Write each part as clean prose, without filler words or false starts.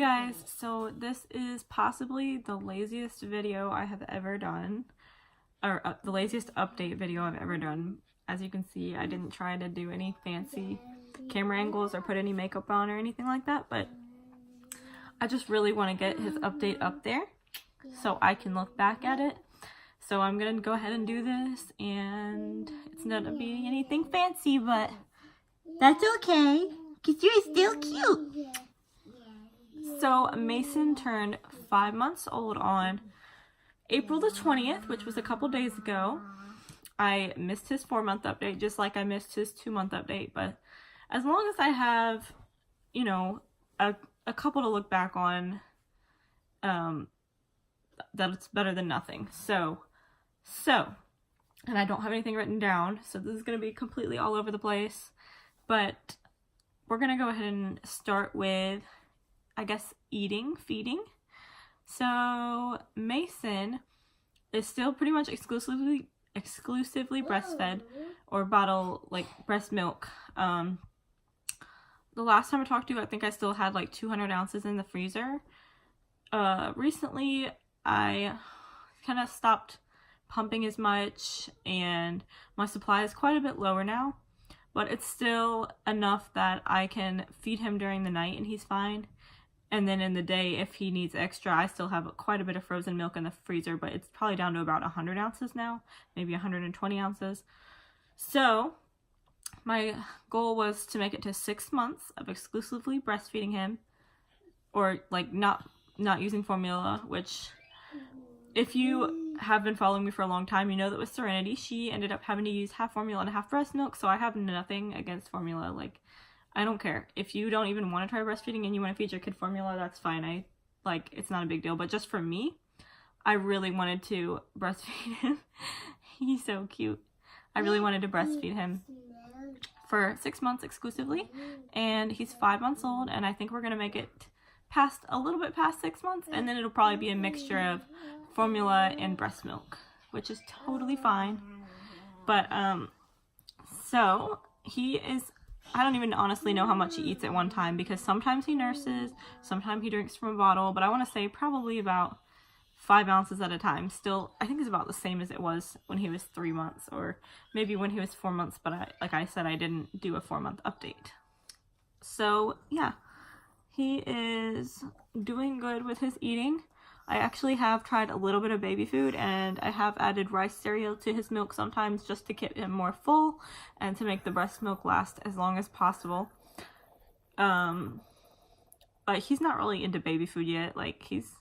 guys, so this is possibly the laziest video I have ever done, or the laziest update video I've ever done. As you can see, I didn't try to do any fancy camera angles or put any makeup on or anything like that, but I just really want to get his update up there so I can look back at it. So I'm gonna go ahead and do this, and it's not gonna be anything fancy, but that's okay, because you're still cute. So Mason turned 5 months old on April the 20th, which was a couple days ago. I missed his 4-month update, just like I missed his 2-month update, but as long as I have, you know, a couple to look back on, that's better than nothing. So, and I don't have anything written down, so this is going to be completely all over the place, but we're going to go ahead and start with, I guess, feeding. So Mason is still pretty much exclusively breastfed or bottle, like, breast milk. The last time I talked to you, I think I still had like 200 ounces in the freezer. Recently I kind of stopped pumping as much, and my supply is quite a bit lower now, but it's still enough that I can feed him during the night and he's fine. And then in the day, if he needs extra, I still have quite a bit of frozen milk in the freezer, but it's probably down to about 100 ounces now, maybe 120 ounces. So my goal was to make it to 6 months of exclusively breastfeeding him, or like not using formula, which if you have been following me for a long time, you know that with Serenity, she ended up having to use half formula and half breast milk, so I have nothing against formula. Like, I don't care. If you don't even want to try breastfeeding and you want to feed your kid formula, that's fine. It's not a big deal. But just for me, I really wanted to breastfeed him. He's so cute. I really wanted to breastfeed him for 6 months exclusively. And he's 5 months old, and I think we're going to make it a little bit past 6 months. And then it'll probably be a mixture of formula and breast milk, which is totally fine. But, so he is, I don't even honestly know how much he eats at one time, because sometimes he nurses, sometimes he drinks from a bottle, but I want to say probably about 5 ounces at a time. Still, I think it's about the same as it was when he was 3 months, or maybe when he was 4 months, but like I said, I didn't do a 4-month update. So yeah, he is doing good with his eating. I actually have tried a little bit of baby food, and I have added rice cereal to his milk sometimes just to keep him more full and to make the breast milk last as long as possible. But he's not really into baby food yet. Like, he's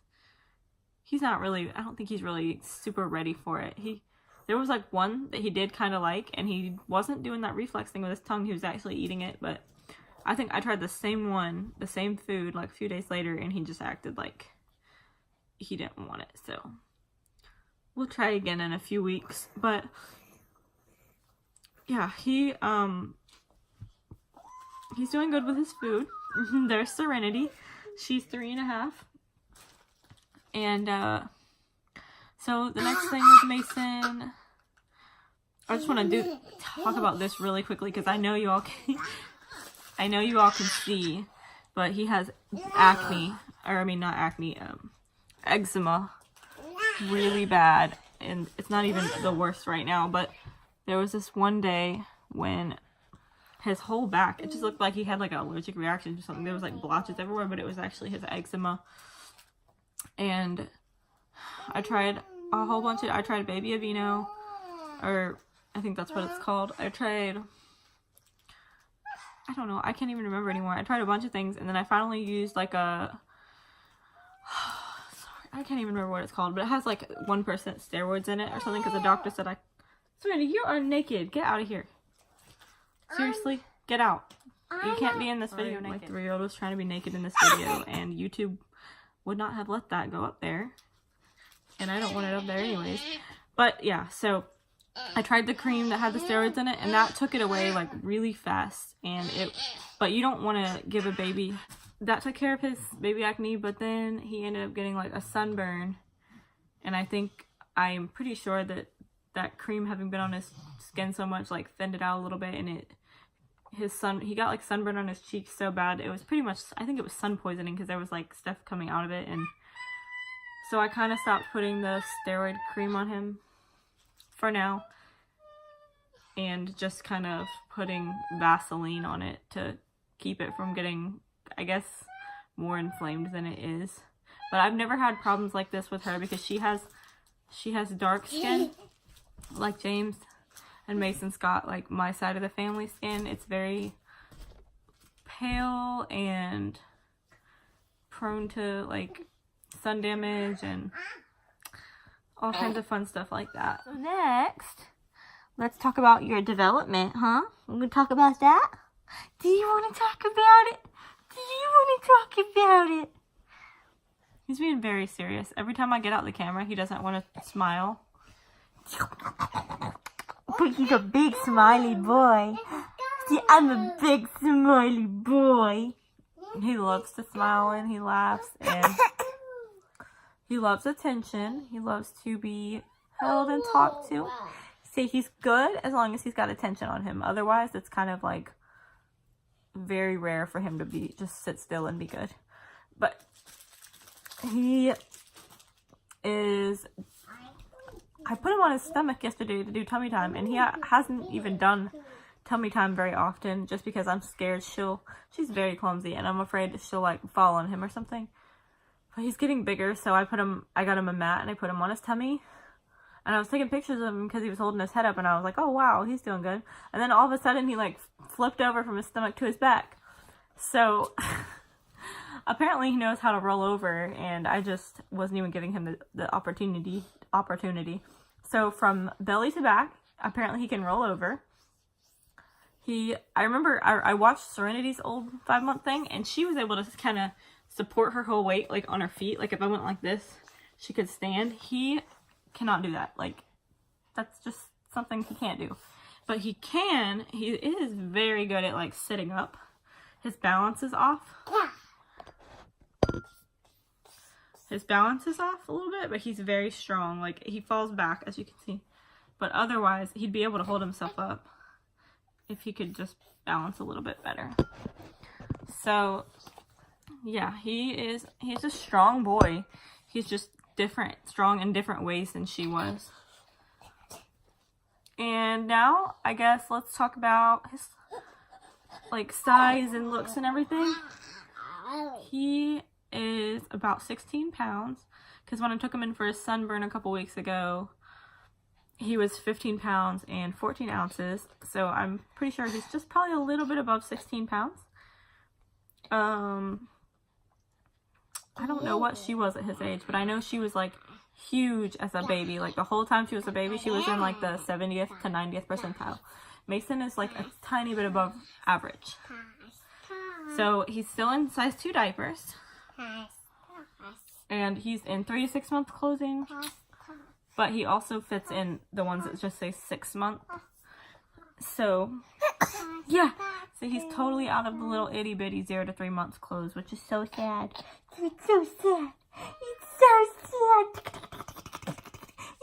not really, I don't think he's really super ready for it. There was like one that he did kind of like, and he wasn't doing that reflex thing with his tongue. He was actually eating it, but I think I tried the same food like a few days later, and he just acted like he didn't want it. So we'll try again in a few weeks. But yeah, he's doing good with his food. There's Serenity. She's 3.5. And so the next thing with Mason, I just want to talk about this really quickly, because I know you all can see, but he has acne, or I mean not acne, eczema, really bad, and it's not even the worst right now, but there was this one day when his whole back, it just looked like he had like an allergic reaction to something. There was like blotches everywhere, but it was actually his eczema. And I tried a whole bunch of, I tried Baby Aveeno, or I think that's what it's called. I don't know, I can't even remember anymore. I tried a bunch of things, and then I finally used like I can't even remember what it's called, but it has like 1% steroids in it or something, because the doctor said Serenity, you are naked. Get out of here. Seriously, get out. You can't be in this video naked. My 3-year-old was trying to be naked in this video, and YouTube would not have let that go up there. And I don't want it up there anyways. But yeah, so I tried the cream that had the steroids in it, and that took it away like really fast. But you don't want to give a baby. That took care of his baby acne, but then he ended up getting like a sunburn, and I'm pretty sure that cream, having been on his skin so much, like thinned it out a little bit, and he got like sunburn on his cheeks so bad. It was pretty much, I think it was sun poisoning because there was like stuff coming out of it. And so I kind of stopped putting the steroid cream on him for now. And just kind of putting Vaseline on it to keep it from getting, I guess, more inflamed than it is. But I've never had problems like this with her because she has dark skin like James, and Mason's got like my side of the family skin. It's very pale and prone to like sun damage and all kinds of fun stuff like that. So next, let's talk about your development, huh? We're gonna talk about that? Do you want to talk about it? Do you want to talk about it? He's being very serious. Every time I get out the camera, he doesn't want to smile. But he's a big smiley boy. See, I'm a big smiley boy. He loves to smile and he laughs and he loves attention. He loves to be held and talked to. See, he's good as long as he's got attention on him. Otherwise, it's kind of like very rare for him to be just sit still and be good. But he is, I put him on his stomach yesterday to do tummy time, and he hasn't even done tummy time very often just because I'm scared she's very clumsy and I'm afraid she'll like fall on him or something. But he's getting bigger, so I got him a mat and I put him on his tummy. And I was taking pictures of him because he was holding his head up, and I was like, oh wow, he's doing good. And then all of a sudden he like flipped over from his stomach to his back. So apparently he knows how to roll over, and I just wasn't even giving him the opportunity. So from belly to back, apparently he can roll over. I remember I watched Serenity's old 5-month thing, and she was able to kind of support her whole weight like on her feet. Like if I went like this, she could stand. He cannot do that. Like that's just something he can't do. But he is very good at like sitting up. His balance is off. His balance is off a little bit, but he's very strong. Like he falls back, as you can see. But otherwise, he'd be able to hold himself up if he could just balance a little bit better. So yeah, he's a strong boy. He's just strong in different ways than she was. And now I guess let's talk about his like size and looks and everything. He is about 16 pounds because when I took him in for his sunburn a couple weeks ago, he was 15 pounds and 14 ounces. So I'm pretty sure he's just probably a little bit above 16 pounds. I don't know what she was at his age, but I know she was like huge as a baby. Like the whole time she was a baby, she was in like the 70th to 90th percentile. Mason is like a tiny bit above average. So he's still in size 2 diapers. And he's in 3 to 6 month clothing. But he also fits in the ones that just say 6 months. So yeah. So he's totally out of the little itty bitty 0 to 3 months clothes, which is so sad. It's so sad. It's so sad.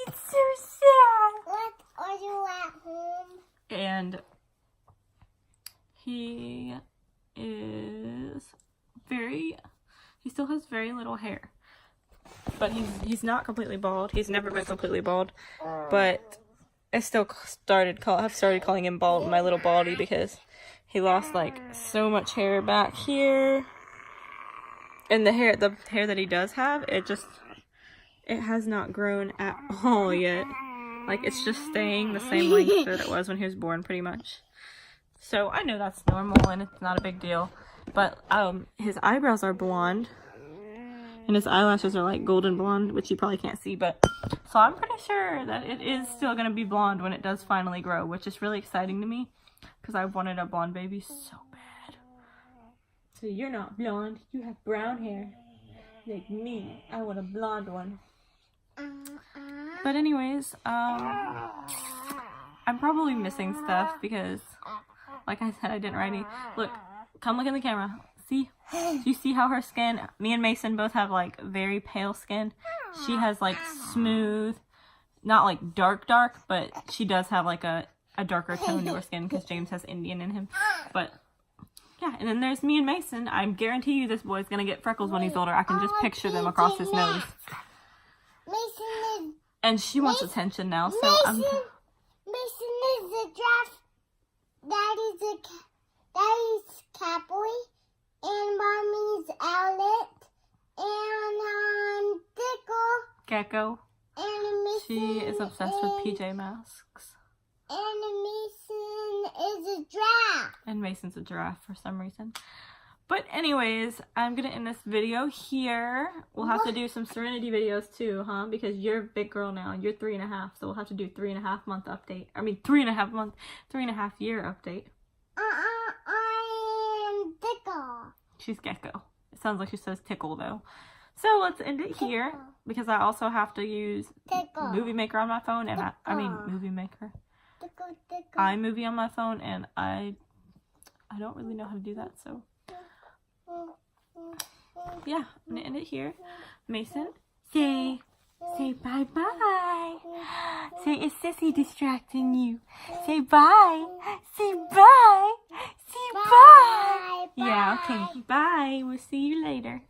It's so sad. What are you at home? And he still has very little hair. But he's not completely bald. He's never been completely bald. But I still started calling him bald, my little baldy, because he lost like so much hair back here. And the hair that he does have, it has not grown at all yet. Like it's just staying the same length that it was when he was born, pretty much. So I know that's normal and it's not a big deal. But his eyebrows are blonde. And his eyelashes are like golden blonde, which you probably can't see, but so I'm pretty sure that it is still going to be blonde when it does finally grow, which is really exciting to me because I wanted a blonde baby so bad. So you're not blonde, you have brown hair like me. I want a blonde one. But anyways, I'm probably missing stuff because like I said, I didn't write any. Look, come look in the camera. See? Do you see how her skin, me and Mason both have like very pale skin. She has like smooth, not like dark, but she does have like a a darker tone to her skin because James has Indian in him. But yeah, and then there's me and Mason. I guarantee you this boy's gonna get freckles when he's older. I can just picture them across his nose. Mason And she wants attention now, so I'm... Mason is a giraffe. Daddy's cowboy, and mommy's owlet, and Gecko. and Mason She is obsessed with PJ Masks. And Mason is a giraffe. And Mason's a giraffe for some reason. But anyways, I'm going to end this video here. We'll have to do some Serenity videos too, huh? Because you're a big girl now. You're 3.5, so we'll have to do 3.5 month update. I mean, 3.5 year update. I'm Tickle. She's Gecko. It sounds like she says tickle though. So let's end it here because I also have to use Tickle. Movie Maker on my phone and I mean Movie Maker. Tickle. iMovie on my phone and I don't really know how to do that, so yeah, I'm gonna end it here. Mason, say bye-bye. Say, is Sissy distracting you? Say bye. Say bye. Say bye. Bye. Yeah, okay. Bye. We'll see you later.